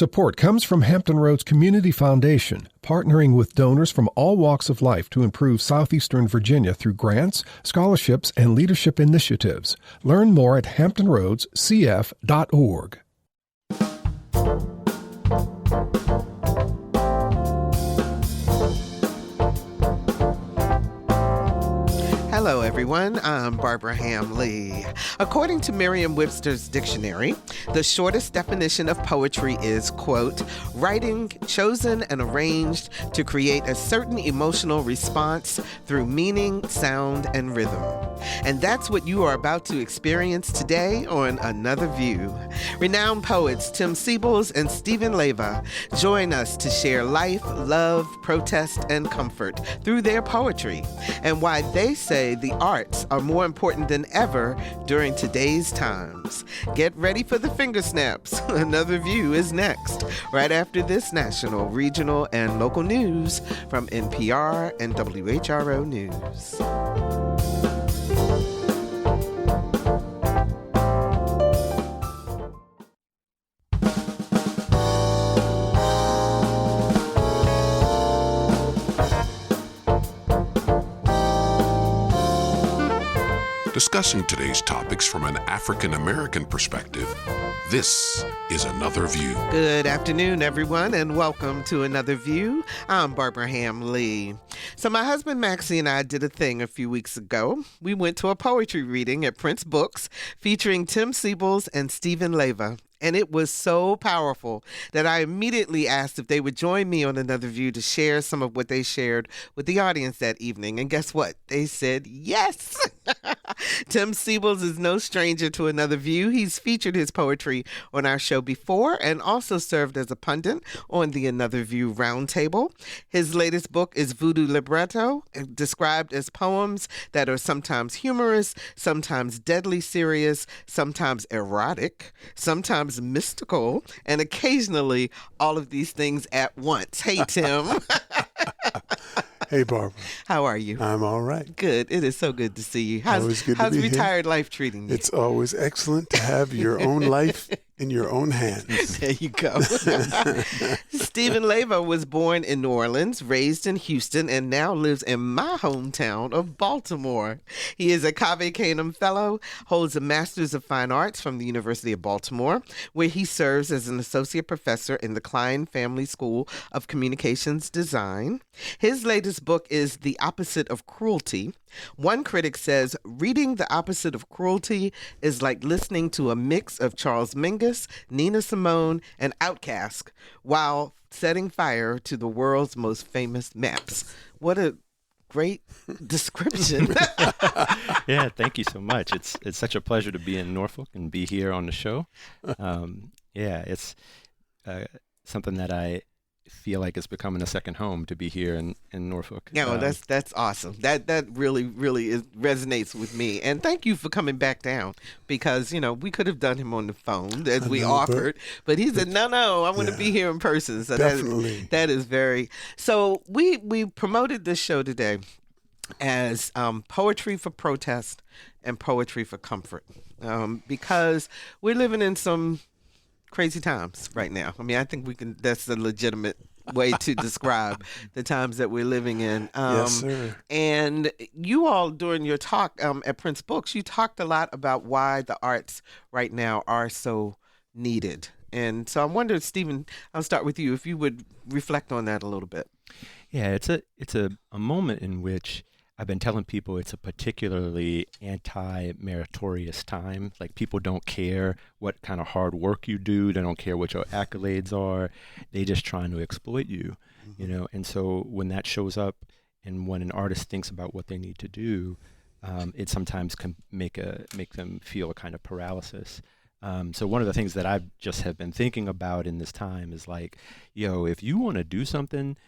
Support comes from Hampton Roads Community Foundation, partnering with donors from all walks of life to improve southeastern Virginia through grants, scholarships, and leadership initiatives. Learn more at hamptonroadscf.org. Hello, everyone. I'm Barbara Ham-Lee. According to Merriam-Webster's dictionary, the shortest definition of poetry is, quote, writing chosen and arranged to create a certain emotional response through meaning, sound, and rhythm. And that's what you are about to experience today on Another View. Renowned poets Tim Seibles and Stephen Leyva join us to share life, love, protest, and comfort through their poetry, and why they say the arts are more important than ever during today's times. Get ready for the finger snaps. Another View is next, right after this national, regional, and local news from NPR and WHRO News. Discussing today's topics from an African-American perspective, this is Another View. Good afternoon, everyone, and welcome to Another View. I'm Barbara Ham-Lee. So my husband Maxie and I did a thing a few weeks ago. We went to a poetry reading at Prince Books featuring Tim Seibles and Stephen Leyva. And it was so powerful that I immediately asked if they would join me on Another View to share some of what they shared with the audience that evening. And guess what? They said yes. Tim Seibles is no stranger to Another View. He's featured his poetry on our show before and also served as a pundit on the Another View Roundtable. His latest book is Voodoo Libretto, described as poems that are sometimes humorous, sometimes deadly serious, sometimes erotic, sometimes mystical, and occasionally all of these things at once. Hey, Tim. Hey, Barbara. How are you? I'm all right. Good. It is so good to see you. How's retired life treating you? It's always excellent to have your own life in your own hands. There you go. Stephen Leyva was born in New Orleans, raised in Houston, and now lives in my hometown of Baltimore. He is a Cave Canem Fellow, holds a Master's of Fine Arts from the University of Baltimore, where he serves as an associate professor in the Klein Family School of Communications Design. His latest book is The Opposite of Cruelty. One critic says, reading The Opposite of Cruelty is like listening to a mix of Charles Mingus, Nina Simone, and Outkast while setting fire to the world's most famous maps. What a great description. Yeah, thank you so much. It's such a pleasure to be in Norfolk and be here on the show. It's something that I feel like it's becoming a second home to be here in Norfolk. No, that's awesome. That really resonates with me. And thank you for coming back down, because we could have done him on the phone as we offered, but he said no, I want to be here in person. So definitely. that is very. So we promoted this show today as poetry for protest and poetry for comfort, because we're living in some crazy times right now. I mean, I think that's a legitimate way to describe the times that we're living in. Yes, sir. And you all, during your talk at Prince Books, you talked a lot about why the arts right now are so needed. And so I wonder, Stephen, I'll start with you, if you would reflect on that a little bit. Yeah, it's a moment in which I've been telling people it's a particularly anti-meritorious time. Like, people don't care what kind of hard work you do. They don't care what your accolades are. They just trying to exploit you, And so when that shows up, and when an artist thinks about what they need to do, it sometimes can make them feel a kind of paralysis. So one of the things that I just have been thinking about in this time is like, if you want to do something,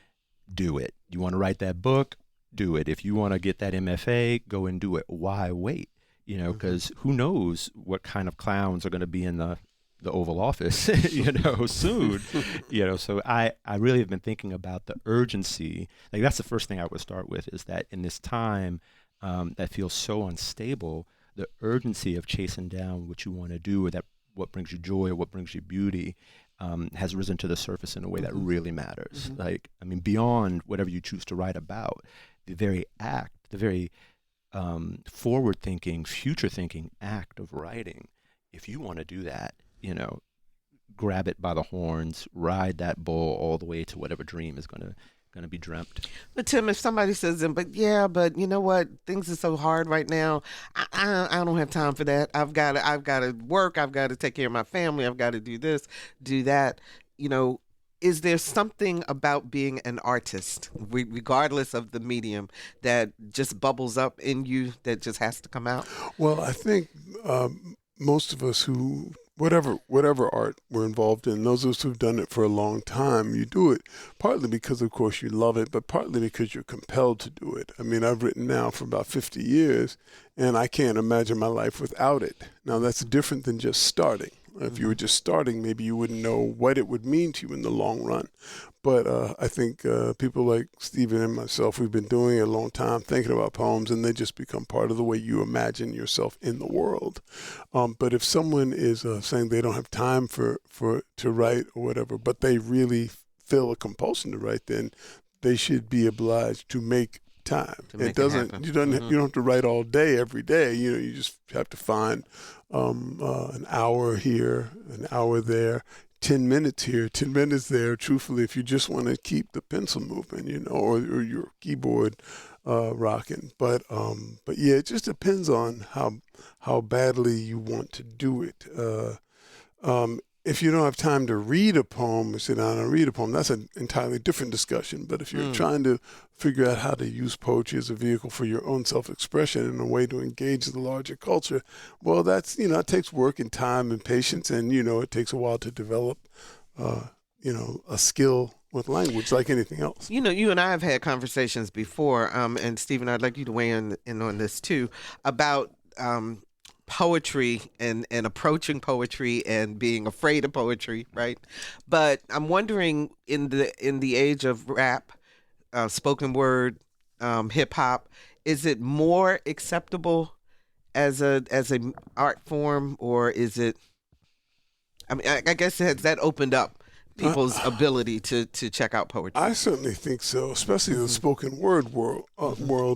do it. You want to write that book? Do it. If you want to get that MFA, go and do it. Why wait? Because who knows what kind of clowns are going to be in the Oval Office, soon. So I really have been thinking about the urgency. Like, that's the first thing I would start with, is that in this time that feels so unstable, the urgency of chasing down what you want to do, or that what brings you joy or what brings you beauty, has risen to the surface in a way that really matters. Like, I mean, beyond whatever you choose to write about, the very act, the very forward-thinking, future-thinking act of writing, if you want to do that, grab it by the horns, ride that bull all the way to whatever dream is going to be dreamt. But Tim, if somebody says, but you know what, things are so hard right now. I don't have time for that. I've got to work. I've got to take care of my family. I've got to do this, do that. Is there something about being an artist, regardless of the medium, that just bubbles up in you that just has to come out? Well, I think most of us who, whatever art we're involved in, those of us who've done it for a long time, you do it partly because, of course, you love it, but partly because you're compelled to do it. I mean, I've written now for about 50 years, and I can't imagine my life without it. Now, that's different than just starting. If you were just starting, maybe you wouldn't know what it would mean to you in the long run. But I think people like Stephen and myself, we've been doing it a long time, thinking about poems, and they just become part of the way you imagine yourself in the world. But if someone is saying they don't have time to write or whatever, but they really feel a compulsion to write, then they should be obliged to make time. You don't have to write all day every day. You just have to find an hour here, an hour there, 10 minutes here, 10 minutes there. Truthfully, if you just want to keep the pencil moving, or your keyboard rocking. But yeah, it just depends on how badly you want to do it. If you don't have time to read a poem or sit down and read a poem, that's an entirely different discussion. But if you're trying to figure out how to use poetry as a vehicle for your own self-expression and a way to engage the larger culture, well, that's, it takes work and time and patience. And, it takes a while to develop, a skill with language like anything else. You and I have had conversations before, and Stephen, I'd like you to weigh in on this too, about poetry and approaching poetry and being afraid of poetry, right? But I'm wondering, in the age of rap, spoken word, hip hop, is it more acceptable as a art form, or is it? I mean, I guess has that opened up people's ability to check out poetry? I certainly think so, especially the spoken word world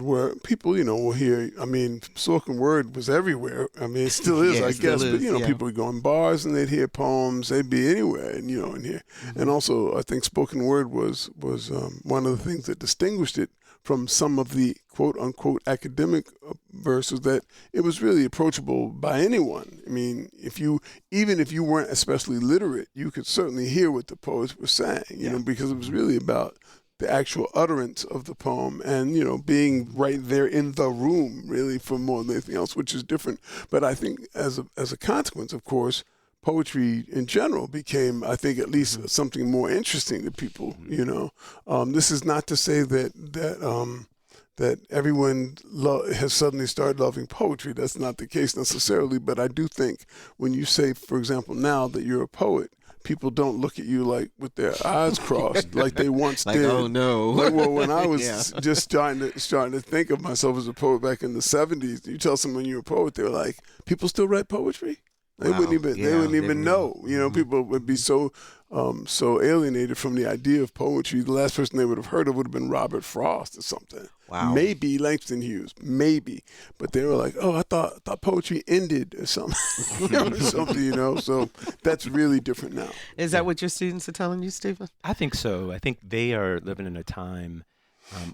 where people, will hear. I mean, spoken word was everywhere. I mean, it still is, I guess. But people would go in bars and they'd hear poems. They'd be anywhere, and in here. And also, I think spoken word was one of the things that distinguished it from some of the quote unquote academic verses, that it was really approachable by anyone. I mean, even if you weren't especially literate, you could certainly hear what the poets were saying, because it was really about the actual utterance of the poem and, being right there in the room, really, for more than anything else, which is different. But I think as a consequence, of course, poetry in general became, I think, at least something more interesting to people. This is not to say that everyone has suddenly started loving poetry. That's not the case necessarily. But I do think when you say, for example, now that you're a poet, people don't look at you like with their eyes crossed like they once did. Oh no! When I was just starting to think of myself as a poet back in the 70s, you tell someone you're a poet, they were like, "People still write poetry?" They wouldn't even know. People would be so alienated from the idea of poetry. The last person they would have heard of would have been Robert Frost or something. Wow. Maybe Langston Hughes, maybe. But they were like, "Oh, I thought poetry ended or something." So that's really different now. Is that what your students are telling you, Stephen? I think so. I think they are living in a time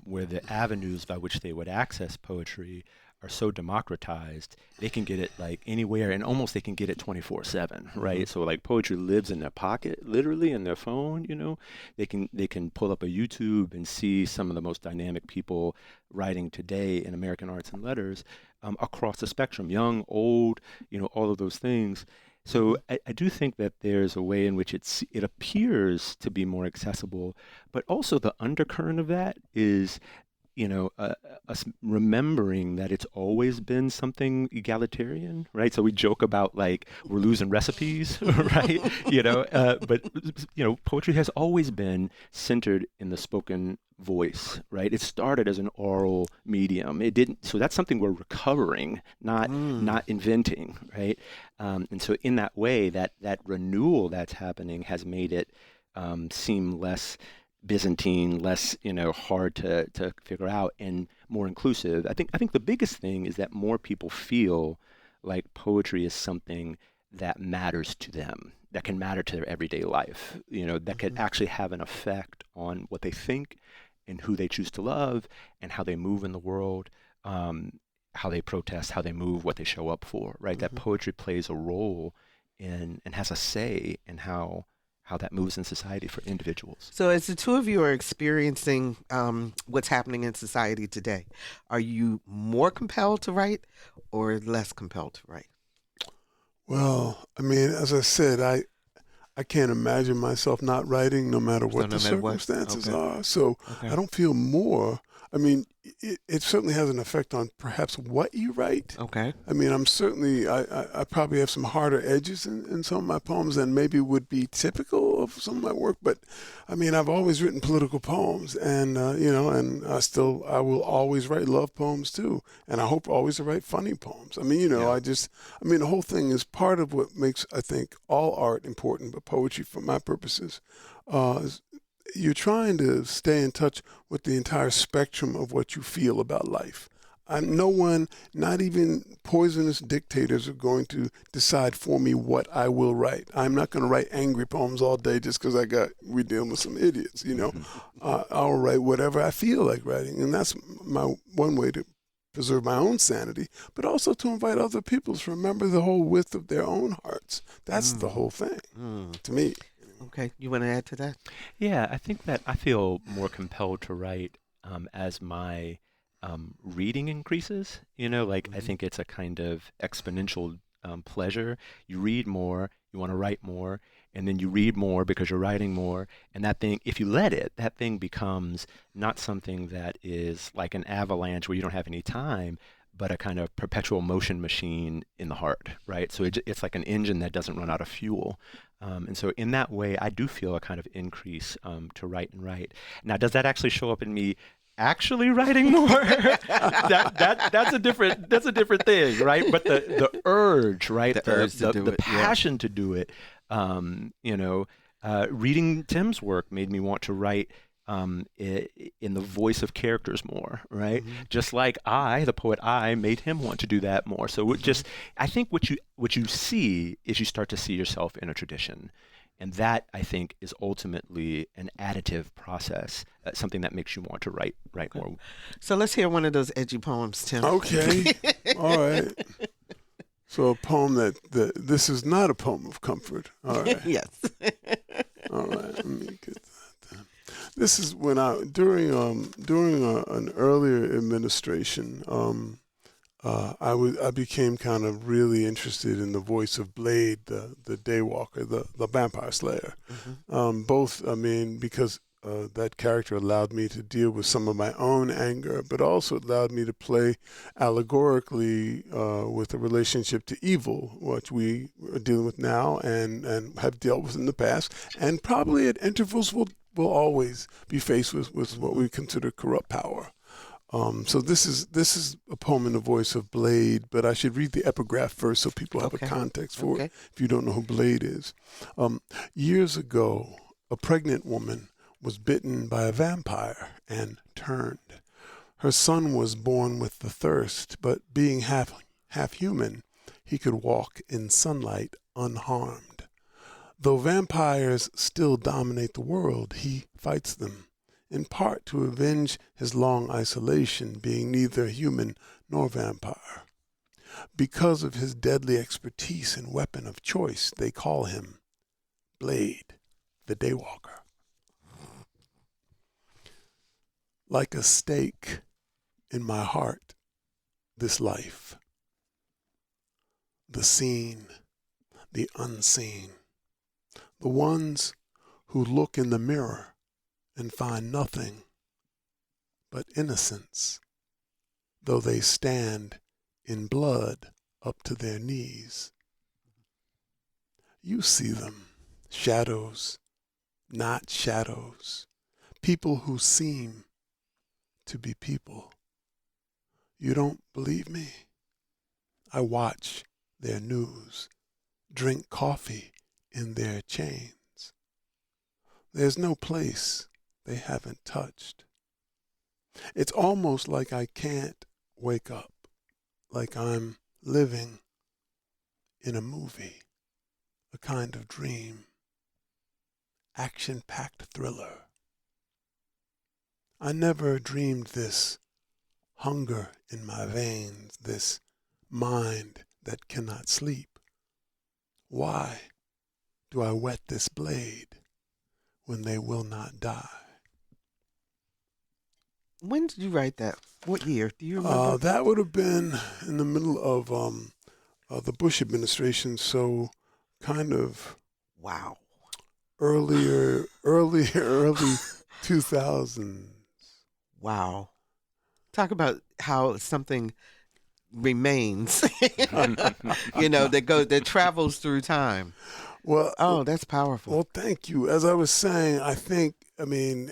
where the avenues by which they would access poetry are so democratized. They can get it like anywhere, and almost they can get it 24/7, right? So like poetry lives in their pocket, literally in their phone. They can pull up a YouTube and see some of the most dynamic people writing today in American arts and letters across the spectrum, young, old, all of those things. So I do think that there's a way in which it appears to be more accessible, but also the undercurrent of that is us remembering that it's always been something egalitarian, right? So we joke about like we're losing recipes, right? But poetry has always been centered in the spoken voice, right? It started as an oral medium. It didn't, so that's something we're recovering, not inventing, right? And so in that way, that renewal that's happening has made it seem less Byzantine, less hard to figure out, and more inclusive. I think the biggest thing is that more people feel like poetry is something that matters to them, that can matter to their everyday life, that could actually have an effect on what they think and who they choose to love and how they move in the world, how they protest, how they move, what they show up for, right? That poetry plays a role in and has a say in how that moves in society for individuals. So as the two of you are experiencing what's happening in society today, are you more compelled to write or less compelled to write? Well, I mean, as I said, I can't imagine myself not writing no matter what the circumstances are. So I don't feel more. I mean, it certainly has an effect on perhaps what you write. Okay. I mean, I probably have some harder edges in some of my poems than maybe would be typical of some of my work. But I mean, I've always written political poems, and and I will always write love poems too, and I hope always to write funny poems. I mean, the whole thing is part of what makes, I think, all art important, but poetry, for my purposes, you're trying to stay in touch with the entire spectrum of what you feel about life. No one, not even poisonous dictators, are going to decide for me what I will write. I'm not going to write angry poems all day just because we're dealing with some idiots, I'll write whatever I feel like writing. And that's my one way to preserve my own sanity, but also to invite other people to remember the whole width of their own hearts. That's the whole thing, to me. Okay, you want to add to that? Yeah, I think that I feel more compelled to write as my reading increases. I think it's a kind of exponential pleasure. You read more, you want to write more, and then you read more because you're writing more. And that thing, if you let it, that thing becomes not something that is like an avalanche where you don't have any time, but a kind of perpetual motion machine in the heart, right? So it's like an engine that doesn't run out of fuel. And so in that way, I do feel a kind of increase to write and write. Now, does that actually show up in me actually writing more? that's a different thing, right? But the urge, right? The passion to do it. Reading Tim's work made me want to write in the voice of characters more, right? Just like the poet made him want to do that more. So I think what you see is you start to see yourself in a tradition. And that, I think, is ultimately an additive process, something that makes you want to write more. So let's hear one of those edgy poems, Tim. Okay. All right. So a poem this is not a poem of comfort. All right. Yes. All right. Let me get that. This is when during an earlier administration, I became kind of really interested in the voice of Blade, the Daywalker, the vampire slayer. Both, because that character allowed me to deal with some of my own anger, but also allowed me to play allegorically with a relationship to evil, which we are dealing with now and have dealt with in the past, and probably at intervals will always be faced with what we consider corrupt power. So this is a poem in the voice of Blade, but I should read the epigraph first so people have a context for it, if you don't know who Blade is. Years ago, a pregnant woman was bitten by a vampire and turned. Her son was born with the thirst, but being half human, he could walk in sunlight unharmed. Though vampires still dominate the world, he fights them, in part to avenge his long isolation, being neither human nor vampire. Because of his deadly expertise and weapon of choice, they call him Blade, the Daywalker. Like a stake in my heart, this life, the seen, the unseen, the ones who look in the mirror and find nothing but innocence, though they stand in blood up to their knees. You see them, shadows, not shadows, people who seem to be people. You don't believe me? I watch their news, drink coffee in their chains. There's no place they haven't touched. It's almost like I can't wake up, like I'm living in a movie, a kind of dream, action-packed thriller. I never dreamed this hunger in my veins, this mind that cannot sleep. Why do I whet this blade when they will not die? When did you write that? What year? Do you remember? That would have been in the middle of the Bush administration, so kind of Wow. early 2000s. Wow. Talk about how something remains, that travels through time. Well, Oh, that's powerful. Well, thank you. As I was saying,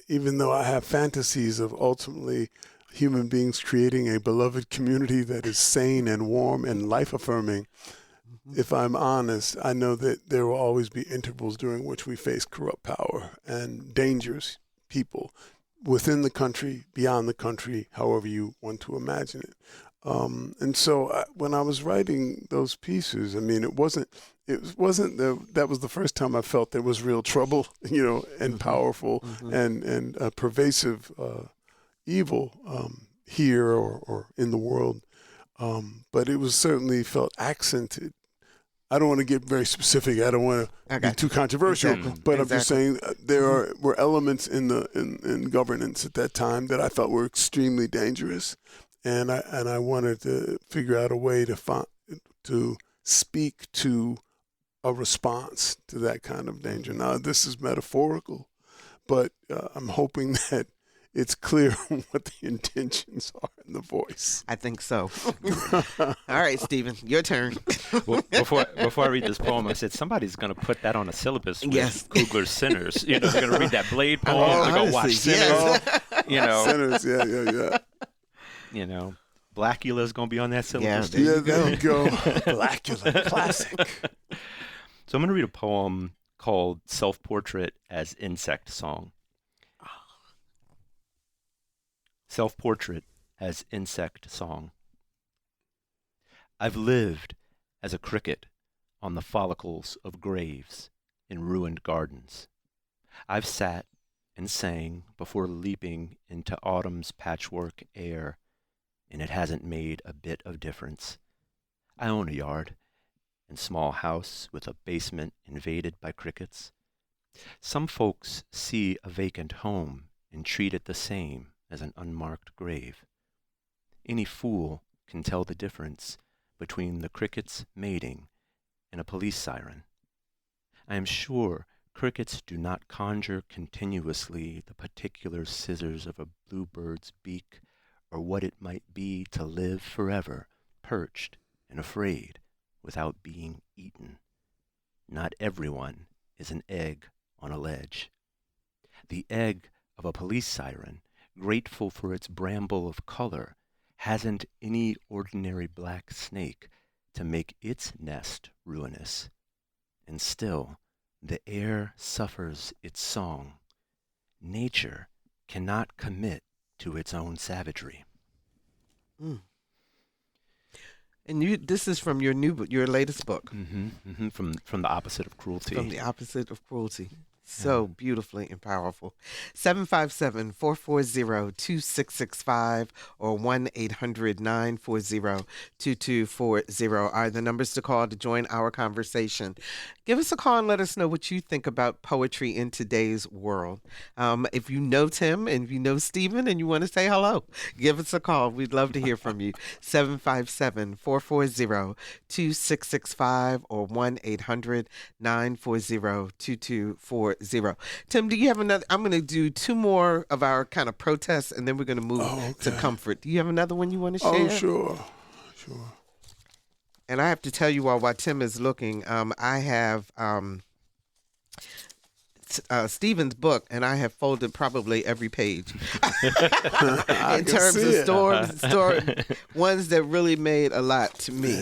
even though I have fantasies of ultimately human beings creating a beloved community that is sane and warm and life-affirming, if I'm honest, I know that there will always be intervals during which we face corrupt power and dangerous people within the country, beyond the country, however you want to imagine it. And so when I was writing those pieces, that was the first time I felt there was real trouble, and powerful and pervasive evil here or in the world. But it was certainly felt accented. I don't want to get very specific. I don't want to be too controversial, but I'm just saying there were elements in governance at that time that I felt were extremely dangerous, and I wanted to figure out a way to speak to a response to that kind of danger. Now, this is metaphorical, but I'm hoping that it's clear what the intentions are in the voice. I think so. All right, Stephen, your turn. Well, before I read this poem, I said somebody's going to put that on a syllabus with Kugler's Sinners. They're going to read that Blade poem. They're going to watch Sinners. Sinners, yeah. Blackula's going to be on that syllabus. There you go. Blackula, classic. So I'm going to read a poem called Self-Portrait as Insect Song. Self-Portrait as Insect Song. I've lived as a cricket on the follicles of graves in ruined gardens. I've sat and sang before leaping into autumn's patchwork air, and it hasn't made a bit of difference. I own a yard and small house with a basement invaded by crickets. Some folks see a vacant home and treat it the same as an unmarked grave. Any fool can tell the difference between the cricket's mating and a police siren. I am sure crickets do not conjure continuously the particular scissors of a bluebird's beak or what it might be to live forever, perched and afraid without being eaten. Not everyone is an egg on a ledge. The egg of a police siren, grateful for its bramble of color, hasn't any ordinary black snake to make its nest ruinous. And still, the air suffers its song. Nature cannot commit to its own savagery. And this is from your latest book. From The Opposite of Cruelty. From The Opposite of Cruelty. So beautifully and powerful. 757-440-2665 or 1-800-940-2240 are the numbers to call to join our conversation. Give us a call and let us know what you think about poetry in today's world. If you know Tim and if you know Stephen and you want to say hello, give us a call. We'd love to hear from you. 757-440-2665 or 1-800-940-2240. Tim, do you have another? I'm going to do two more of our kind of protests, and then we're going to move to comfort. Do you have another one you want to share? Oh, sure. And I have to tell you all, while Tim is looking, I have Stephen's book, and I have folded probably every page in terms of story ones that really made a lot to me,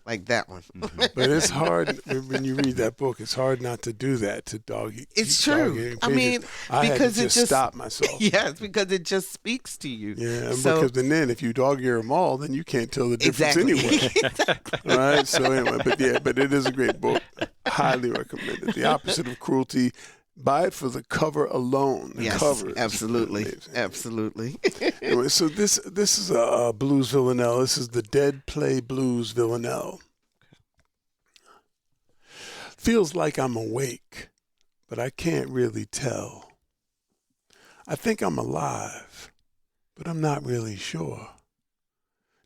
like that one. But it's hard when you read that book. It's hard not to do that, to dog. It's true. I mean, I because had to just stop myself. Yes, because it just speaks to you. Yeah, so, because then if you dog ear them all, then you can't tell the difference anyway. Exactly. All right. So anyway, but it is a great book. Highly recommended. The Opposite of Cruelty. Buy it for the cover alone. The cover is absolutely. Anyway, so this is a blues villanelle. This is the Dead Play Blues villanelle. Feels like I'm awake, but I can't really tell. I think I'm alive, but I'm not really sure.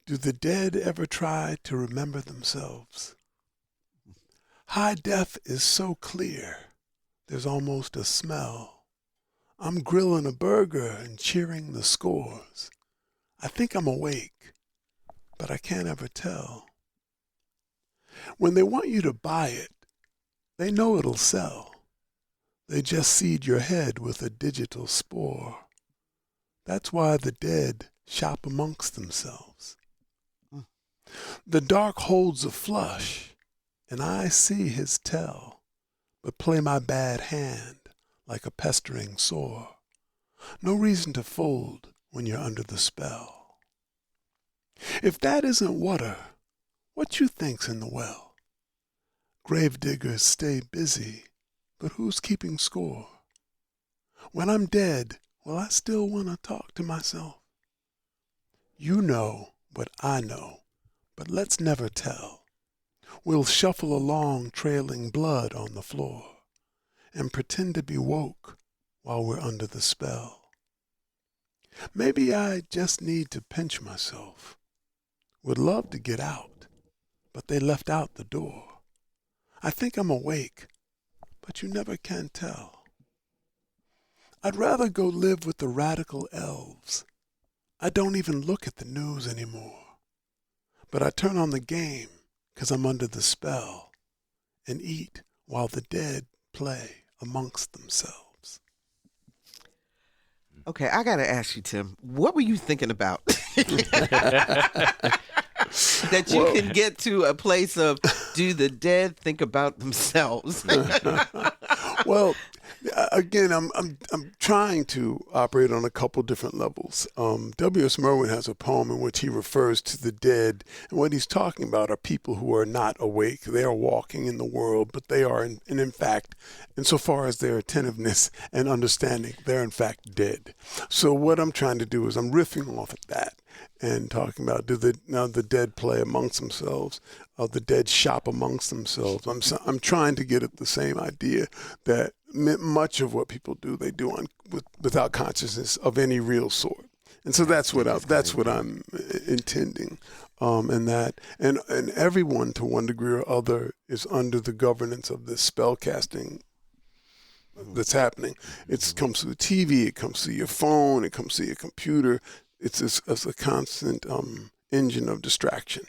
Do the dead ever try to remember themselves? High def is so clear. There's almost a smell. I'm grilling a burger and cheering the scores. I think I'm awake, but I can't ever tell. When they want you to buy it, they know it'll sell. They just seed your head with a digital spore. That's why the dead shop amongst themselves. The dark holds a flush, and I see his tell. But play my bad hand like a pestering sore. No reason to fold when you're under the spell. If that isn't water, what you think's in the well? Gravediggers stay busy, but who's keeping score? When I'm dead, will I still want to talk to myself? You know what I know, but let's never tell. We'll shuffle along trailing blood on the floor and pretend to be woke while we're under the spell. Maybe I just need to pinch myself. Would love to get out, but they left out the door. I think I'm awake, but you never can tell. I'd rather go live with the radical elves. I don't even look at the news anymore, but I turn on the game 'cause I'm under the spell, and eat while the dead play amongst themselves. Okay, I got to ask you, Tim, what were you thinking about? That you can get to a place of, do the dead think about themselves? Well, again, I'm trying to operate on a couple different levels. W.S. Merwin has a poem in which he refers to the dead, and what he's talking about are people who are not awake. They are walking in the world, but they are, in fact, insofar as their attentiveness and understanding, they're in fact dead. So what I'm trying to do is I'm riffing off of that and talking about the dead play amongst themselves, the dead shop amongst themselves. I'm trying to get at the same idea that much of what people do, they do without consciousness of any real sort. And so that's what I'm intending, and everyone to one degree or other is under the governance of this spell casting that's happening. It comes through the TV, it comes through your phone, it comes through your computer. It's a constant engine of distraction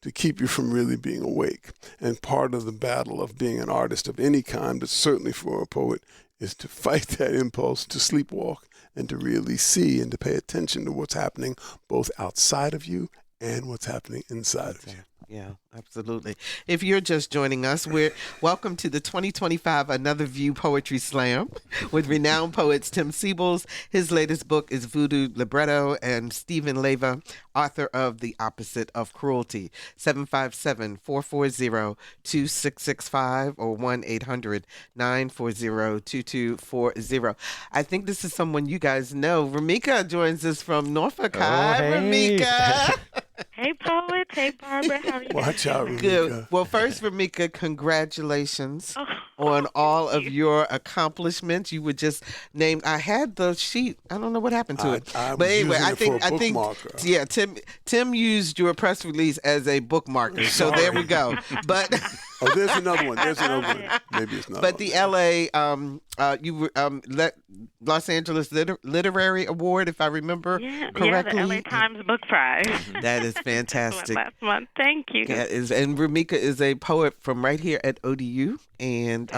to keep you from really being awake. And part of the battle of being an artist of any kind, but certainly for a poet, is to fight that impulse to sleepwalk and to really see and to pay attention to what's happening both outside of you and what's happening inside of you. Yeah, absolutely. If you're just joining us, welcome to the 2025 Another View Poetry Slam with renowned poets Tim Seibles. His latest book is Voodoo Libretto, and Stephen Leyva, author of The Opposite of Cruelty. 757-440-2665 or 1-800-940-2240. I think this is someone you guys know. Ramika joins us from Norfolk. Hi, hey. Ramika. Hey, poets. Hey, Barbara. How are you? Watch out, Ramika. Good. Well, first, Ramika, congratulations Oh, on all of you. your accomplishments. You were just named. I had the sheet. I don't know what happened to it. I But was anyway, using I it think for a bookmarker. yeah, Tim used your press release as a bookmarker. So there we go. But Oh, there's another one. There's another one. Maybe it's not. but on the there. LA you were Los Angeles Literary Award, if I remember Yeah, correctly. the LA Times Book Prize. That is fantastic. Last month. Thank you. Yeah, and Ramika is a poet from right here at ODU. And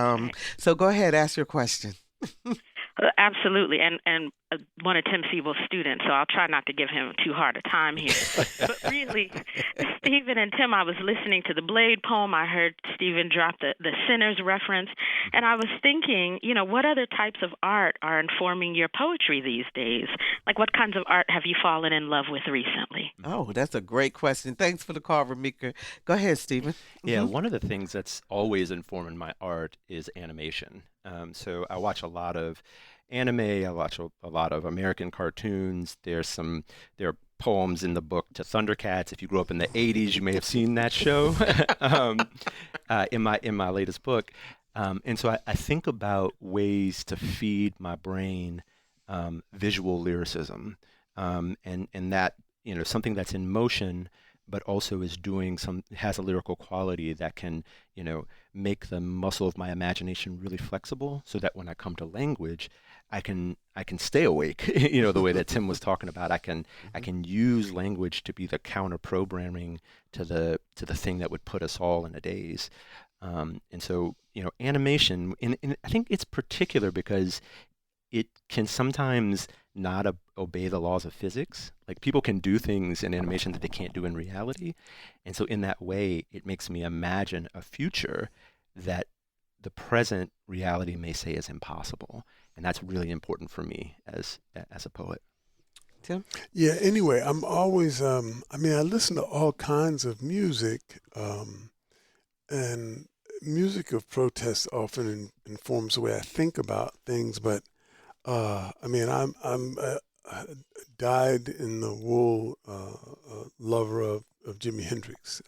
so go ahead, ask your question. Absolutely, and one of Tim Seibles' students, so I'll try not to give him too hard a time here. But really, Stephen and Tim, I was listening to the Blade poem. I heard Stephen drop the Sinners reference, and I was thinking, what other types of art are informing your poetry these days? Like, what kinds of art have you fallen in love with recently? Oh, that's a great question. Thanks for the call, Ramika. Go ahead, Stephen. Yeah, one of the things that's always informing my art is animation. So I watch a lot of anime. I watch a lot of American cartoons. There are poems in the book to Thundercats. If you grew up in the '80s, you may have seen that show. In my latest book, and so I think about ways to feed my brain visual lyricism, and that something that's in motion, but also has a lyrical quality that can, make the muscle of my imagination really flexible, so that when I come to language, I can stay awake. The way that Tim was talking about, I can use language to be the counter programming to the thing that would put us all in a daze. And so, animation, and I think it's particular because it can sometimes not obey the laws of physics. Like, people can do things in animation that they can't do in reality. And so in that way, it makes me imagine a future that the present reality may say is impossible. And that's really important for me as a poet. Tim? Yeah, anyway, I'm always, I listen to all kinds of music, and music of protest often informs the way I think about things, but I'm dyed in the wool lover of Jimi Hendrix,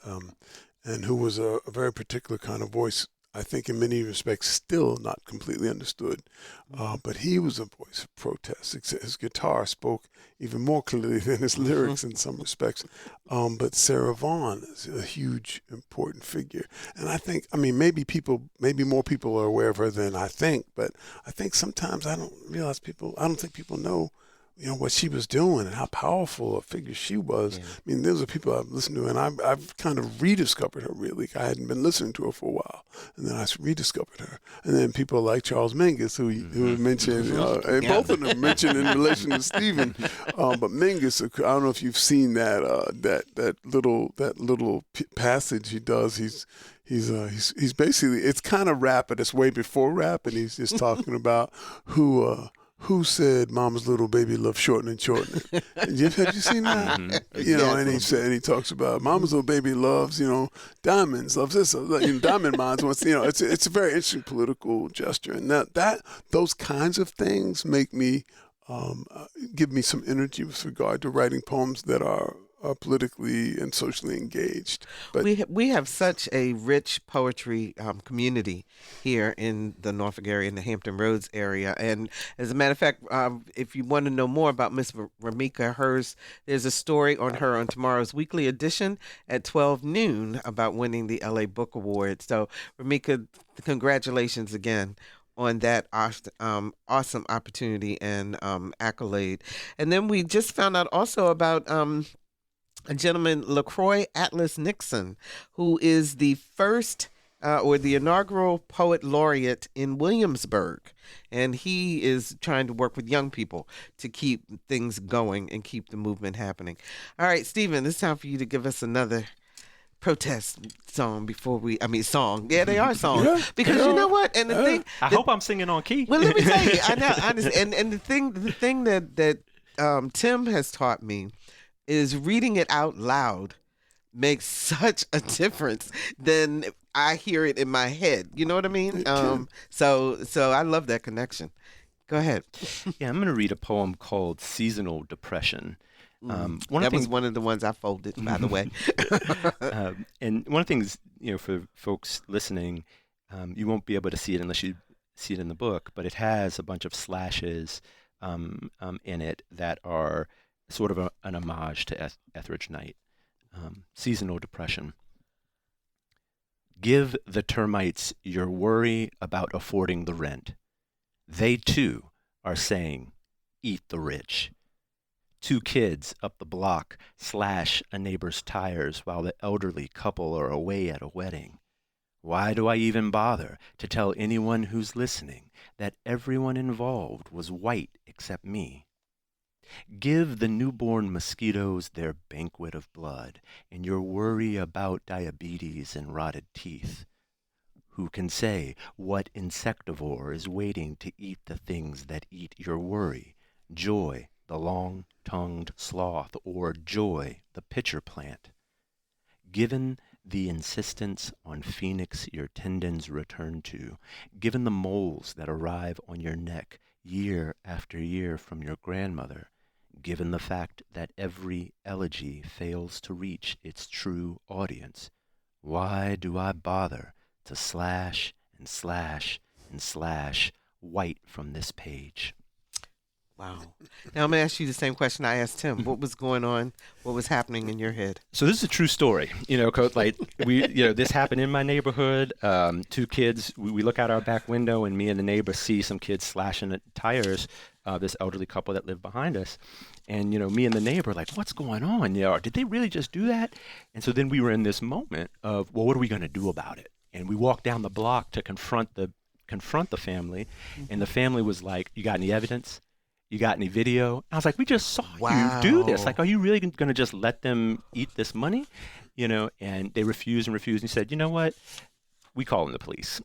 and who was a very particular kind of voice. I think in many respects still not completely understood, but he was a voice of protest. His guitar spoke even more clearly than his lyrics in some respects. But Sarah Vaughan is a huge, important figure. And I think, maybe more people are aware of her than I think, but I think sometimes I don't think people know what she was doing and how powerful a figure she was. Yeah. Those are people I've listened to, and I've kind of rediscovered her, really. I hadn't been listening to her for a while, and then I rediscovered her. And then people like Charles Mingus, who mentioned, and both of them mentioned in relation to Stephen. But Mingus, I don't know if you've seen that little passage he does. He's basically, it's kind of rap, but it's way before rap, and he's just talking about who said mama's little baby loves shortening. Have you seen that? And he talks about mama's little baby loves, diamonds, loves this, diamond mines. It's a very interesting political gesture. And those kinds of things make me, give me some energy with regard to writing poems that are politically and socially engaged. But we have such a rich poetry community here in the Norfolk area, in the Hampton Roads area. And as a matter of fact, if you want to know more about Miss Ramika, there's a story on her on tomorrow's weekly edition at 12 noon about winning the LA Book Award. So Ramika, congratulations again on that awesome opportunity and accolade. And then we just found out also about a gentleman, LaCroix Atlas Nixon, who is the first or the inaugural poet laureate in Williamsburg. And he is trying to work with young people to keep things going and keep the movement happening. All right, Stephen, it's time for you to give us another protest song song. Yeah, they are songs. Yeah, because you know what? And the thing, I hope I'm singing on key. Well, let me tell you, I know, honestly, and the thing that Tim has taught me is reading it out loud makes such a difference than I hear it in my head. You know what I mean? So I love that connection. Go ahead. Yeah, I'm going to read a poem called Seasonal Depression. That was one of the ones I folded, by the way. And one of the things, for folks listening, you won't be able to see it unless you see it in the book, but it has a bunch of slashes in it that are sort of an homage to Etheridge Knight. Seasonal depression. Give the termites your worry about affording the rent. They too are saying, eat the rich. 2 kids up the block slash a neighbor's tires while the elderly couple are away at a wedding. Why do I even bother to tell anyone who's listening that everyone involved was white except me? Give the newborn mosquitoes their banquet of blood and your worry about diabetes and rotted teeth. Who can say what insectivore is waiting to eat the things that eat your worry? Joy, the long-tongued sloth, or joy, the pitcher plant. Given the insistence on Phoenix your tendons return to, given the moles that arrive on your neck year after year from your grandmother, given the fact that every elegy fails to reach its true audience, why do I bother to slash and slash and slash white from this page? Wow. Now I'm going to ask you the same question I asked Tim. What was going on? What was happening in your head? So this is a true story, this happened in my neighborhood. 2 kids, we look out our back window and me and the neighbor see some kids slashing at tires, this elderly couple that lived behind us. And, me and the neighbor like, what's going on? Did they really just do that? And so then we were in this moment of, well, what are we going to do about it? And we walked down the block to confront the family. And the family was like, you got any evidence? You got any video? I was like, we just saw you do this. Like, are you really going to just let them eat this money? And they refused. And he said, you know what? We calling the police.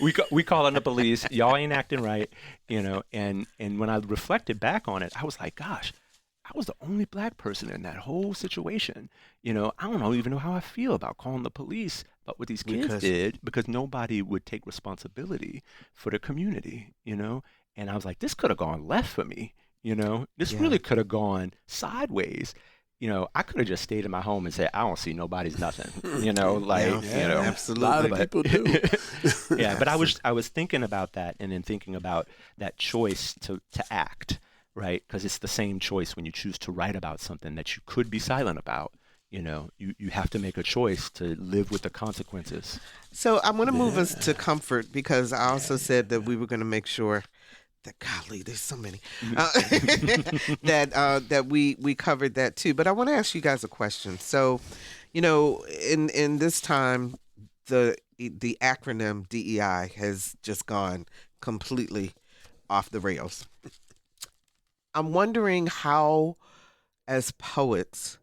we calling the police. Y'all ain't acting right. And when I reflected back on it, I was like, gosh, I was the only black person in that whole situation. I don't even know how I feel about calling the police about what these kids did, because nobody would take responsibility for the community, And I was like, this could have gone left for me, This really could have gone sideways. I could have just stayed in my home and said, I don't see nobody's nothing, Absolutely. A lot of people do. Yeah, but I was thinking about that, and then thinking about that choice to act, right? Because it's the same choice when you choose to write about something that you could be silent about. You have to make a choice to live with the consequences. So I want to move us to comfort, because I also said that we were going to make sure that, golly, there's so many, that we covered that too. But I want to ask you guys a question. So, in this time, the acronym DEI has just gone completely off the rails. I'm wondering how, as poets,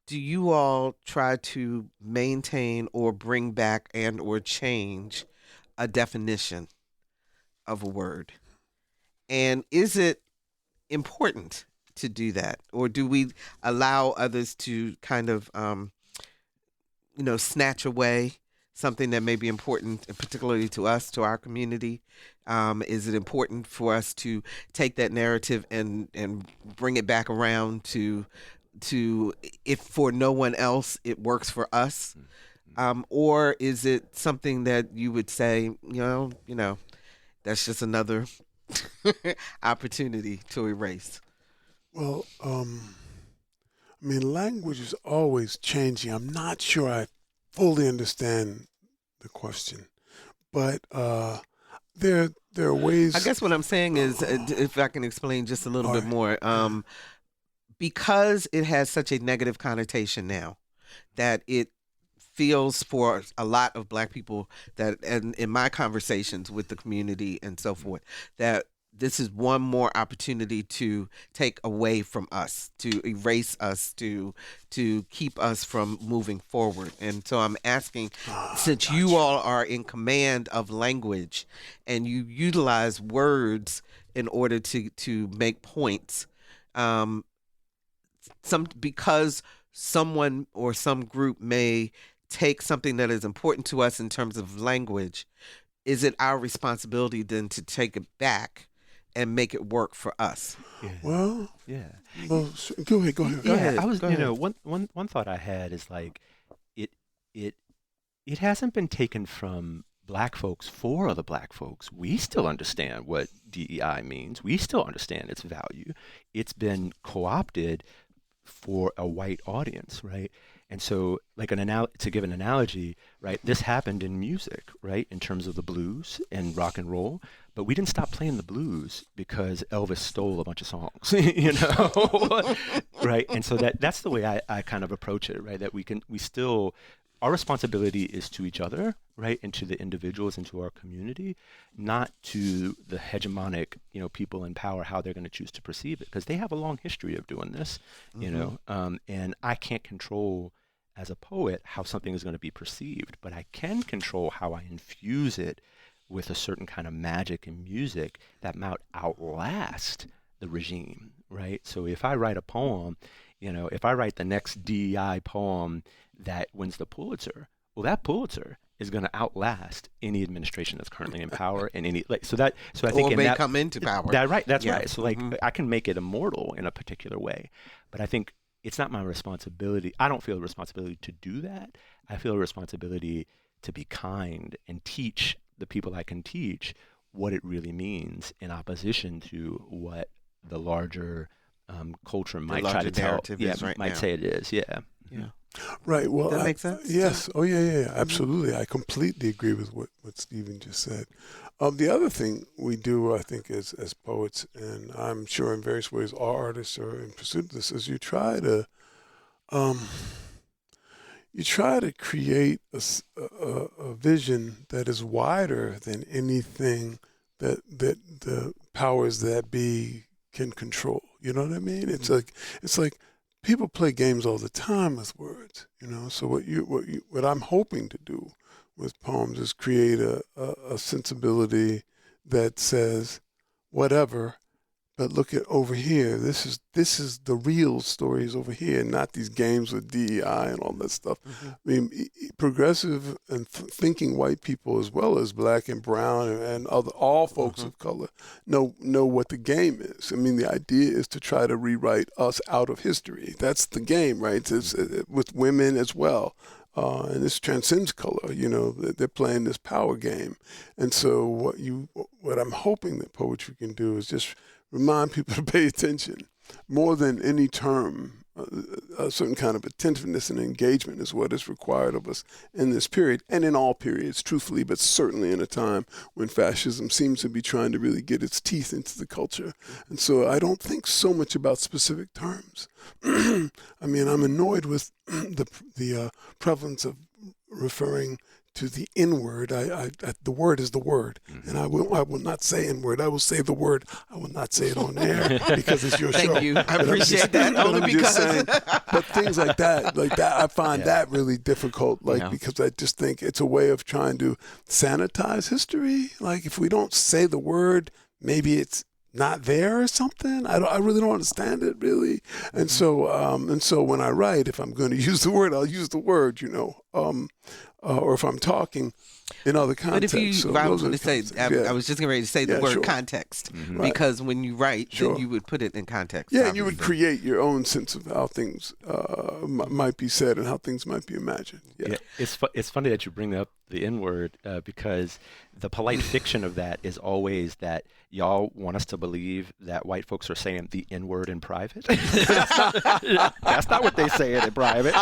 do you all try to maintain or bring back and or change a definition of a word? And is it important to do that? Or do we allow others to kind of, snatch away something that may be important, particularly to us, to our community? Is it important for us to take that narrative and bring it back around to if for no one else it works for us? Or is it something that you would say, that's just another opportunity to erase? Well, language is always changing. I'm not sure I fully understand the question, but there are ways. I guess what I'm saying is, if I can explain just a little bit more, because it has such a negative connotation now, that it feels for a lot of Black people that, and in my conversations with the community and so forth, that this is one more opportunity to take away from us, to erase us, to keep us from moving forward. And so I'm asking, since you all are in command of language and you utilize words in order to make points, because someone or some group may take something that is important to us in terms of language, is it our responsibility then to take it back and make it work for us. Yeah. Well, Yeah. well, go ahead. Yeah, I was, Go ahead. one thought I had is like, it hasn't been taken from black folks for other black folks. We still understand what DEI means. We still understand its value. It's been co-opted for a white audience, right? And so, like to give an analogy, right? This happened in music, right? In terms of the blues and rock and roll, but we didn't stop playing the blues because Elvis stole a bunch of songs, you know, right? And so that's the way I kind of approach it, right? That we still. Our responsibility is to each other, right, and to the individuals and to our community, not to the hegemonic, people in power, how they're going to choose to perceive it, because they have a long history of doing this, and I can't control as a poet how something is going to be perceived, but I can control how I infuse it with a certain kind of magic and music that might outlast the regime, right? So if I write a poem, if I write the next DEI poem that wins the Pulitzer, well, that Pulitzer is going to outlast any administration that's currently in power, and so I think or may come into power. That's right. So I can make it immortal in a particular way, but I think it's not my responsibility. I don't feel a responsibility to do that. I feel a responsibility to be kind and teach the people I can teach what it really means in opposition to what the larger culture might try to tell. Yeah, might say it is. Yeah. Yeah. Right. Well, that makes sense. Yes. Oh, yeah. Absolutely. I completely agree with what Stephen just said. The other thing we do, I think, as poets, and I'm sure in various ways all artists are in pursuit of this, is you try to create a vision that is wider than anything that the powers that be can control. You know what I mean? It's like people play games all the time with words, So what I'm hoping to do with poems is create a sensibility that says, whatever, but look at over here. This is the real stories over here, not these games with DEI and all that stuff. Mm-hmm. I mean, progressive and thinking white people, as well as black and brown and all folks of color, know what the game is. I mean, the idea is to try to rewrite us out of history. That's the game, right? It's with women as well. And this transcends color, they're playing this power game. And so what I'm hoping that poetry can do is just remind people to pay attention more than any term. A certain kind of attentiveness and engagement is what is required of us in this period, and in all periods, truthfully, but certainly in a time when fascism seems to be trying to really get its teeth into the culture. And so I don't think so much about specific terms. I mean, I'm annoyed with the prevalence of referring to the N-word. The word is the word, and I will not say N-word. I will say the word. I will not say it on air because it's your show. Thank you. I appreciate that. Only because. But things like that, I find that really difficult. Because I just think it's a way of trying to sanitize history. Like if we don't say the word, maybe it's not there or something. I really don't understand it really. And so when I write, if I'm going to use the word, I'll use the word. Or if I'm talking in other contexts. But if I was just getting ready to say the word context, because when you write, then you would put it in context. Yeah, and you would create your own sense of how things might be said and how things might be imagined. Yeah, it's funny that you bring up the N-word because the polite fiction of that is always that y'all want us to believe that white folks are saying the N-word in private. That's not what they say in private.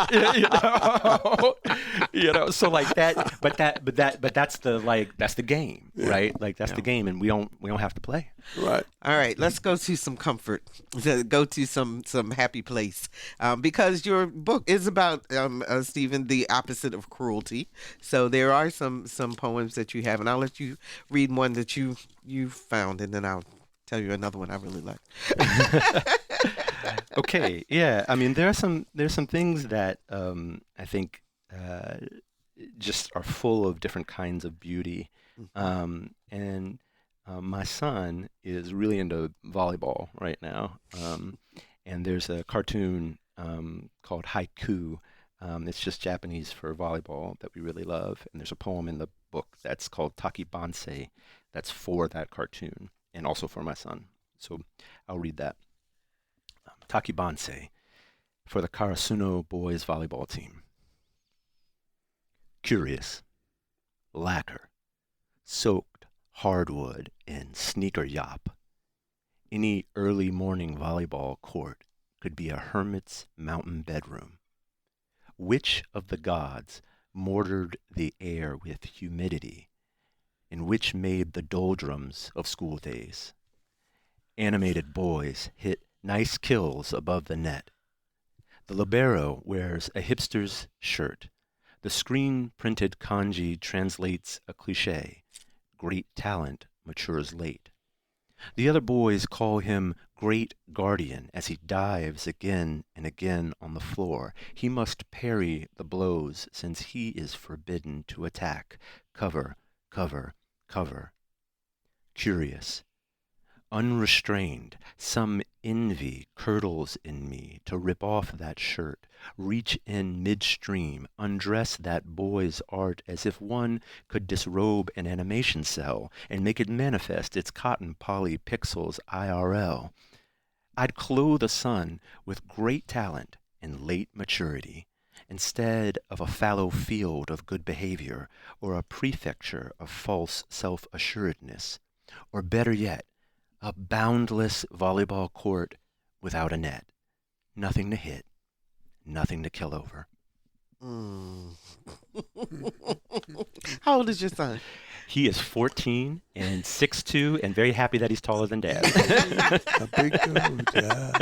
So like that, but that's the game, right? Like that's the game, and we don't have to play. Right. All right, let's go to some comfort. Go to some happy place, because your book is about Stephen, the opposite of cruelty. So there are some poems that you have, and I'll let you read one that you found, and then I'll tell you another one I really like. Okay. Yeah. I mean, there's some things that I think just are full of different kinds of beauty, and my son is really into volleyball right now, and there's a cartoon called Haiku. It's just Japanese for volleyball that we really love, and there's a poem in the book that's called Taki Bansei that's for that cartoon. and also for my son. So I'll read that. Takibanse for the Karasuno boys volleyball team. Curious, lacquer, soaked hardwood in sneaker yop. Any early morning volleyball court could be a hermit's mountain bedroom. Which of the gods mortared the air with humidity, and which made the doldrums of school days? Animated boys hit nice kills above the net. The libero wears a hipster's shirt. The screen-printed kanji translates a cliché. Great talent matures late. The other boys call him Great Guardian as he dives again and again on the floor. He must parry the blows since he is forbidden to attack. Cover, cover, cover. Curious, unrestrained, some envy curdles in me to rip off that shirt, reach in midstream, undress that boy's art as if one could disrobe an animation cell and make it manifest its cotton poly pixels IRL. I'd clothe a son with great talent and late maturity, instead of a fallow field of good behavior or a prefecture of false self-assuredness, or better yet, a boundless volleyball court without a net. Nothing to hit, nothing to kill over. How old is your son? He is 14 and 6'2", and very happy that he's taller than Dad. A big dude, yeah.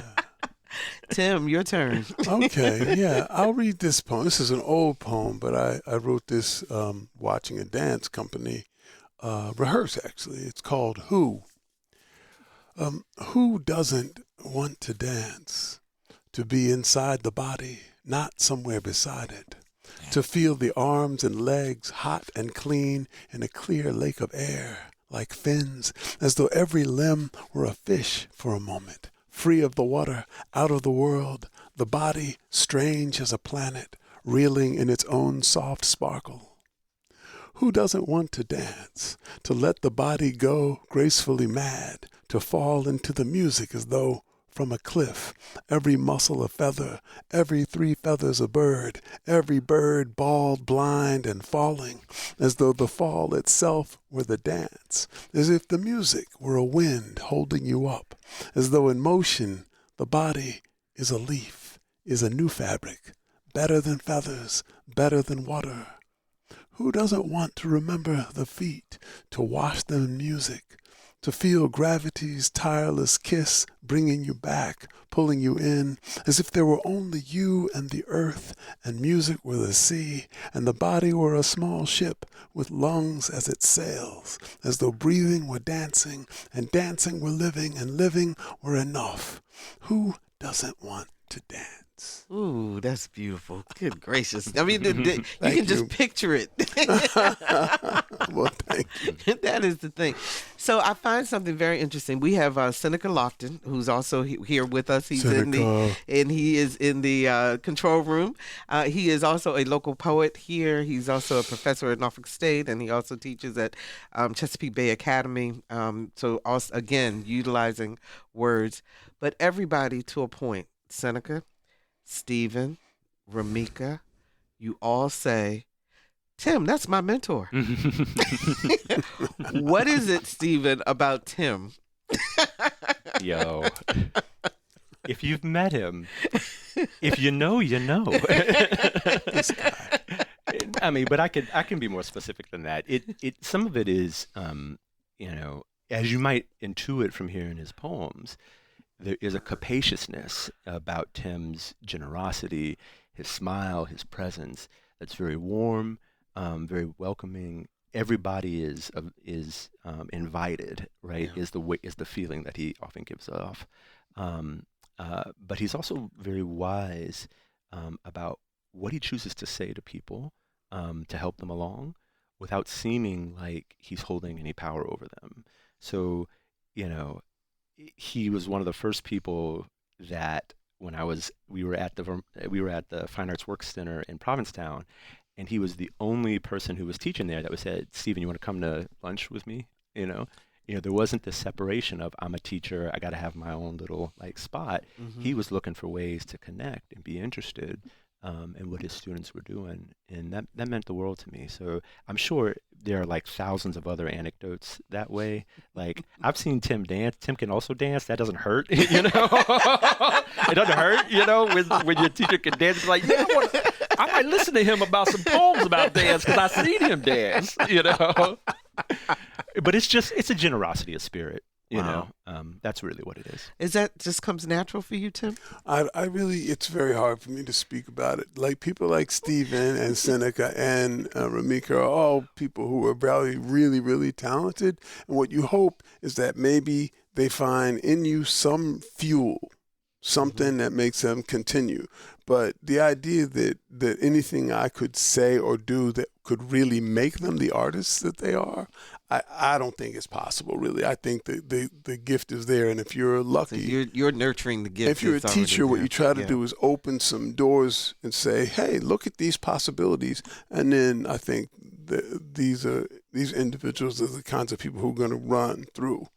Tim, your turn. Okay, yeah, I'll read this poem. This is an old poem, but I wrote this watching a dance company rehearse, actually. It's called Who. Who doesn't want to dance? To be inside the body, not somewhere beside it. To feel the arms and legs hot and clean in a clear lake of air, like fins, as though every limb were a fish for a moment, free of the water, out of the world, the body strange as a planet, reeling in its own soft sparkle. Who doesn't want to dance, to let the body go gracefully mad, to fall into the music as though from a cliff, every muscle a feather, every 3 feathers a bird, every bird bald, blind, and falling, as though the fall itself were the dance, as if the music were a wind holding you up, as though in motion the body is a leaf, is a new fabric, better than feathers, better than water. Who doesn't want to remember the feet, to wash them in music, to feel gravity's tireless kiss bringing you back, pulling you in, as if there were only you and the earth, and music were the sea, and the body were a small ship with lungs as it sails, as though breathing were dancing, and dancing were living, and living were enough. Who doesn't want to dance? Ooh, that's beautiful. Good gracious. I mean, you can just picture it. Well, thank you. That is the thing. So I find something very interesting. We have Seneca Lofton, who's also here with us. He's he is in the control room. He is also a local poet here. He's also a professor at Norfolk State, and he also teaches at Chesapeake Bay Academy. So also, again, utilizing words. But everybody to a point. Seneca, Stephen, Ramika, you all say, Tim, that's my mentor. What is it, Stephen, about Tim? Yo, if you've met him, if you know, you know. This guy. I mean, but I can be more specific than that. Some of it is, as you might intuit from hearing his poems, there is a capaciousness about Tim's generosity, his smile, his presence that's very warm, very welcoming. Everybody is invited, right? Yeah. Is the feeling that he often gives off. But he's also very wise about what he chooses to say to people to help them along, without seeming like he's holding any power over them. So, he was one of the first people that when we were at the Fine Arts Works Center in Provincetown, and he was the only person who was teaching there that said, Stephen, you want to come to lunch with me? There wasn't this separation of I'm a teacher, I got to have my own little spot. He was looking for ways to connect and be interested in what his students were doing, and that meant the world to me. So I'm sure there are thousands of other anecdotes that way. I've seen Tim dance. Tim can also dance. That doesn't hurt, It doesn't hurt, when your teacher can dance. It's I might listen to him about some poems about dance because I seen him dance, But it's a generosity of spirit, Wow. That's really what it is. Is that just comes natural for you, Tim? I really, it's very hard for me to speak about it. People like Stephen and Seneca and Ramika are all people who are really, really talented. And what you hope is that maybe they find in you some fuel, something that makes them continue. But the idea that anything I could say or do that could really make them the artists that they are, I don't think it's possible, really. I think that the gift is there, and if you're lucky, So you're nurturing the gift. if you're a that's already teacher, what there. you try to Yeah. do is open some doors and say, "Hey, look at these possibilities." And then I think these individuals are the kinds of people who are going to run through.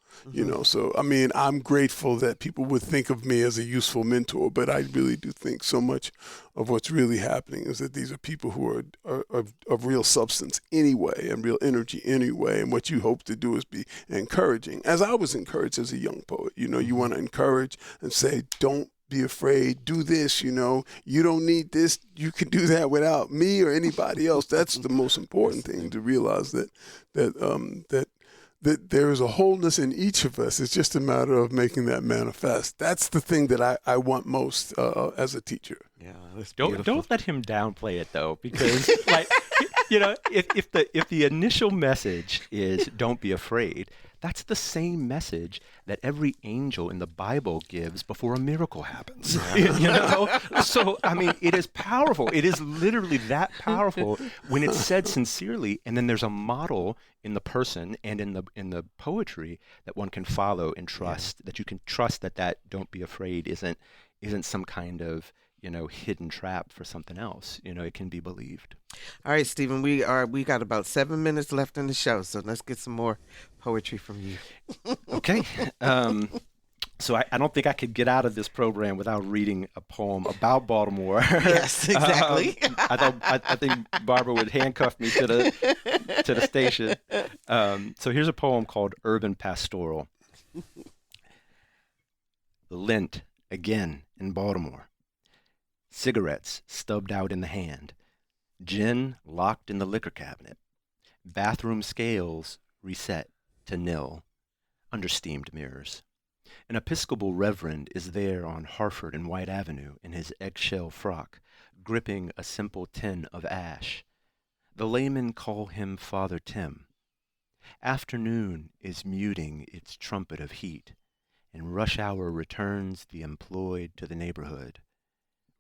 So I mean, I'm grateful that people would think of me as a useful mentor, but I really do think so much of what's really happening is that these are people who are of real substance anyway and real energy anyway. And what you hope to do is be encouraging, as I was encouraged as a young poet. You want to encourage and say, don't be afraid, do this, you don't need this, you can do that without me or anybody else. That's the most important thing, to realize that there is a wholeness in each of us. It's just a matter of making that manifest. That's the thing that I want most as a teacher. Yeah, that's Don't beautiful. don't let him downplay it though, because if the initial message is don't be afraid, that's the same message that every angel in the Bible gives before a miracle happens. So I mean, it is powerful. It is literally that powerful when it's said sincerely, and then there's a model in the person and in the poetry that one can follow and trust. That you can trust that don't be afraid isn't some kind of hidden trap for something else. It can be believed. All right, Stephen, we got about 7 minutes left in the show, so let's get some more poetry from you. Okay. So I don't think I could get out of this program without reading a poem about Baltimore. Yes, exactly. I think Barbara would handcuff me to the station. So here's a poem called Urban Pastoral. Lent again in Baltimore. Cigarettes stubbed out in the hand. Gin locked in the liquor cabinet. Bathroom scales reset to nil under steamed mirrors. An Episcopal reverend is there on Harford and White Avenue in his eggshell frock, gripping a simple tin of ash. The laymen call him Father Tim. Afternoon is muting its trumpet of heat, and rush hour returns the employed to the neighborhood,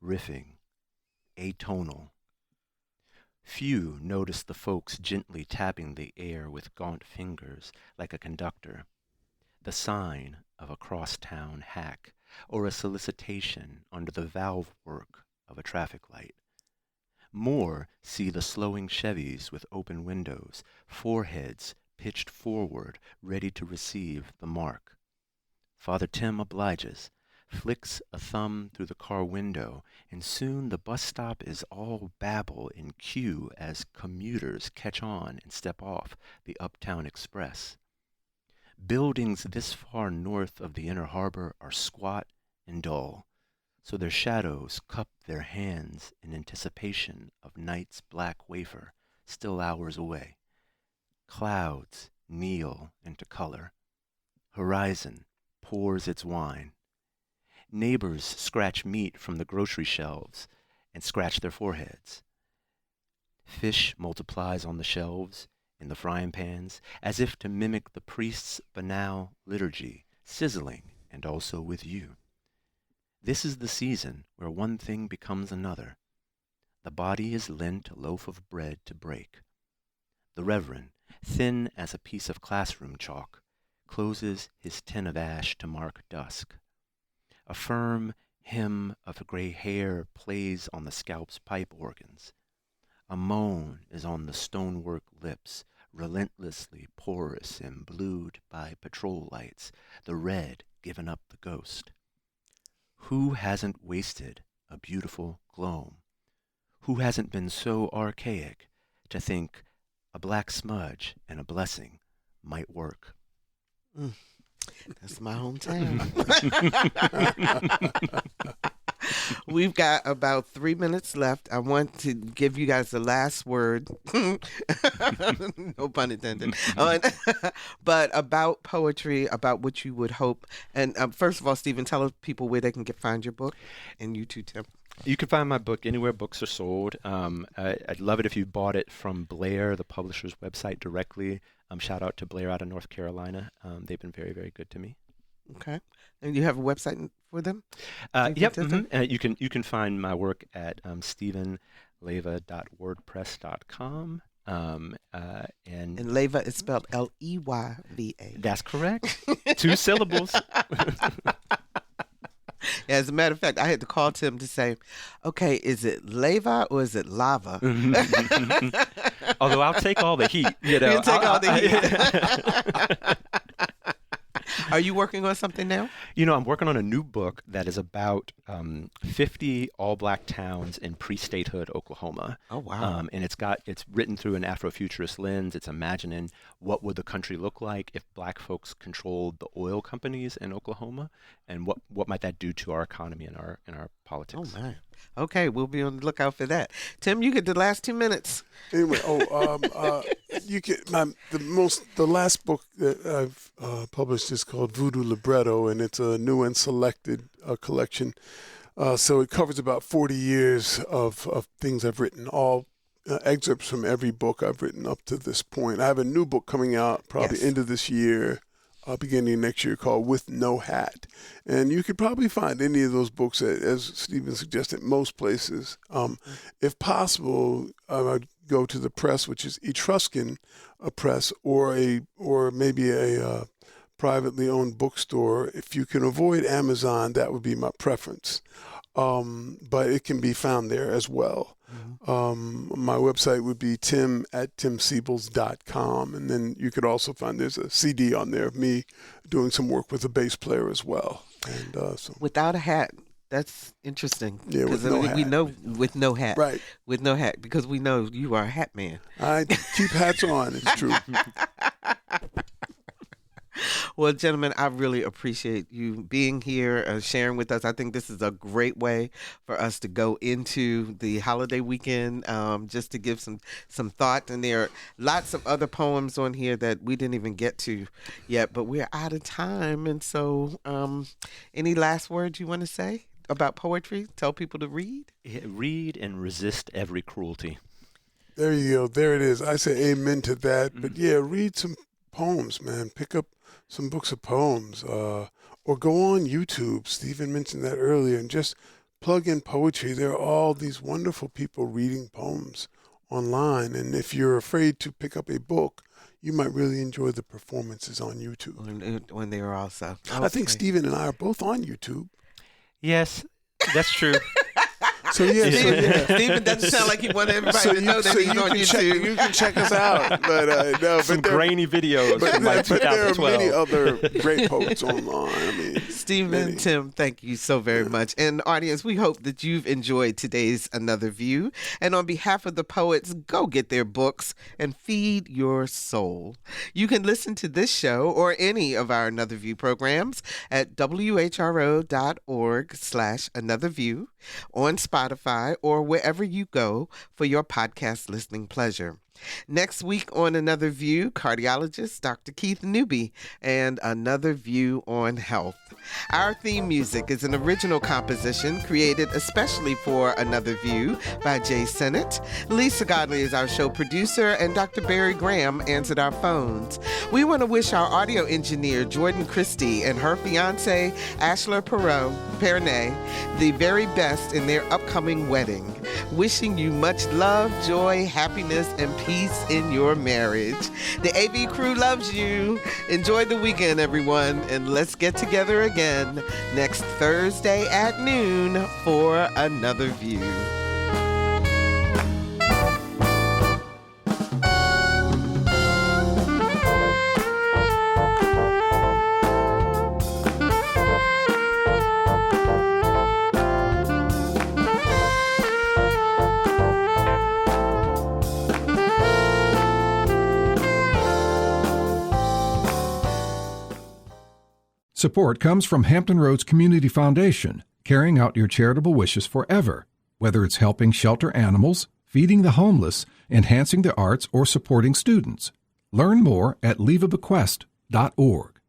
riffing, atonal. Few notice the folks gently tapping the air with gaunt fingers like a conductor, the sign of a crosstown hack or a solicitation under the valve work of a traffic light. More see the slowing Chevys with open windows, foreheads pitched forward, ready to receive the mark. Father Tim obliges, flicks a thumb through the car window, and soon the bus stop is all babble and cue as commuters catch on and step off the Uptown Express. Buildings this far north of the inner harbor are squat and dull, so their shadows cup their hands in anticipation of night's black wafer still hours away. Clouds kneel into color. Horizon pours its wine. Neighbors scratch meat from the grocery shelves and scratch their foreheads. Fish multiplies on the shelves, in the frying pans, as if to mimic the priest's banal liturgy, sizzling and also with you. This is the season where one thing becomes another. The body is lent a loaf of bread to break. The reverend, thin as a piece of classroom chalk, closes his tin of ash to mark dusk. A firm hymn of gray hair plays on the scalp's pipe organs. A moan is on the stonework lips, relentlessly porous and blued by patrol lights, the red giving up the ghost. Who hasn't wasted a beautiful gloam? Who hasn't been so archaic to think a black smudge and a blessing might work? That's my hometown. We've got about 3 minutes left. I want to give you guys the last word. No pun intended. But about poetry, about what you would hope. And first of all, Stephen, tell people where they can find your book. And you too, Tim. You can find my book anywhere books are sold. I'd love it if you bought it from Blair, the publisher's website, directly. Shout out to Blair out of North Carolina. They've been very, very good to me. Okay. And you have a website for them? Yep. You can find my work at stephenleyva.wordpress.com. And Leyva is spelled Leyva. That's correct. 2 syllables. As a matter of fact, I had to call Tim to say, okay, is it Leyva or is it lava? Although I'll take all the heat. You'll take all the heat. Are you working on something now? I'm working on a new book that is about 50 all-black towns in pre-statehood Oklahoma. Oh, wow. And it's written through an Afrofuturist lens. It's imagining what would the country look like if black folks controlled the oil companies in Oklahoma, and what might that do to our economy and our politics. Oh, man. Okay, we'll be on the lookout for that. Tim, you get the last 2 minutes. Anyway, you get the last book that I've published is called Voodoo Libretto, and it's a new and selected collection. So it covers about 40 years of things I've written, all excerpts from every book I've written up to this point. I have a new book coming out probably end of this year, beginning next year, called With No Hat. And you could probably find any of those books, as Stephen suggested, most places. If possible, I would go to the press, which is Etruscan Press, or maybe a privately owned bookstore. If you can avoid Amazon, that would be my preference. But it can be found there as well. My website would be tim@timseibles.com, and then you could also find there's a CD on there of me doing some work with a bass player as well. And without a hat, that's interesting. Yeah, with no hat. We know with no hat, right? With no hat, because we know you are a hat man. I keep hats on. It's true. Well, gentlemen, I really appreciate you being here, sharing with us. I think this is a great way for us to go into the holiday weekend, just to give some thought. And there are lots of other poems on here that we didn't even get to yet, but we're out of time. And so any last words you want to say about poetry? Tell people to read? Read and resist every cruelty. There you go. There it is. I say amen to that. But yeah, read some poems, man. Pick up some books of poems, or go on YouTube. Stephen mentioned that earlier, and just plug in poetry. There are all these wonderful people reading poems online, and if you're afraid to pick up a book, you might really enjoy the performances on YouTube. When they are also. Okay. I think Stephen and I are both on YouTube. Yes, that's true. So Stephen doesn't sound like he wanted everybody to know that he's on YouTube. You can check us out, but some grainy videos. But there are many other great poets online. I mean, Stephen, Tim, thank you so very much. And audience, we hope that you've enjoyed today's Another View. And on behalf of the poets, go get their books and feed your soul. You can listen to this show or any of our Another View programs at whro.org/anotherview, on Spotify, or wherever you go for your podcast listening pleasure. Next week on Another View, cardiologist Dr. Keith Newby and Another View on Health. Our theme music is an original composition created especially for Another View by Jay Sennett. Lisa Godley is our show producer, and Dr. Barry Graham answered our phones. We want to wish our audio engineer Jordan Christie and her fiance Ashler Pernay the very best in their upcoming wedding. Wishing you much love, joy, happiness, and peace in your marriage. The AV crew loves you. Enjoy the weekend, everyone, and let's get together again next Thursday at noon for Another View. Support comes from Hampton Roads Community Foundation, carrying out your charitable wishes forever, whether it's helping shelter animals, feeding the homeless, enhancing the arts, or supporting students. Learn more at levabequest.org.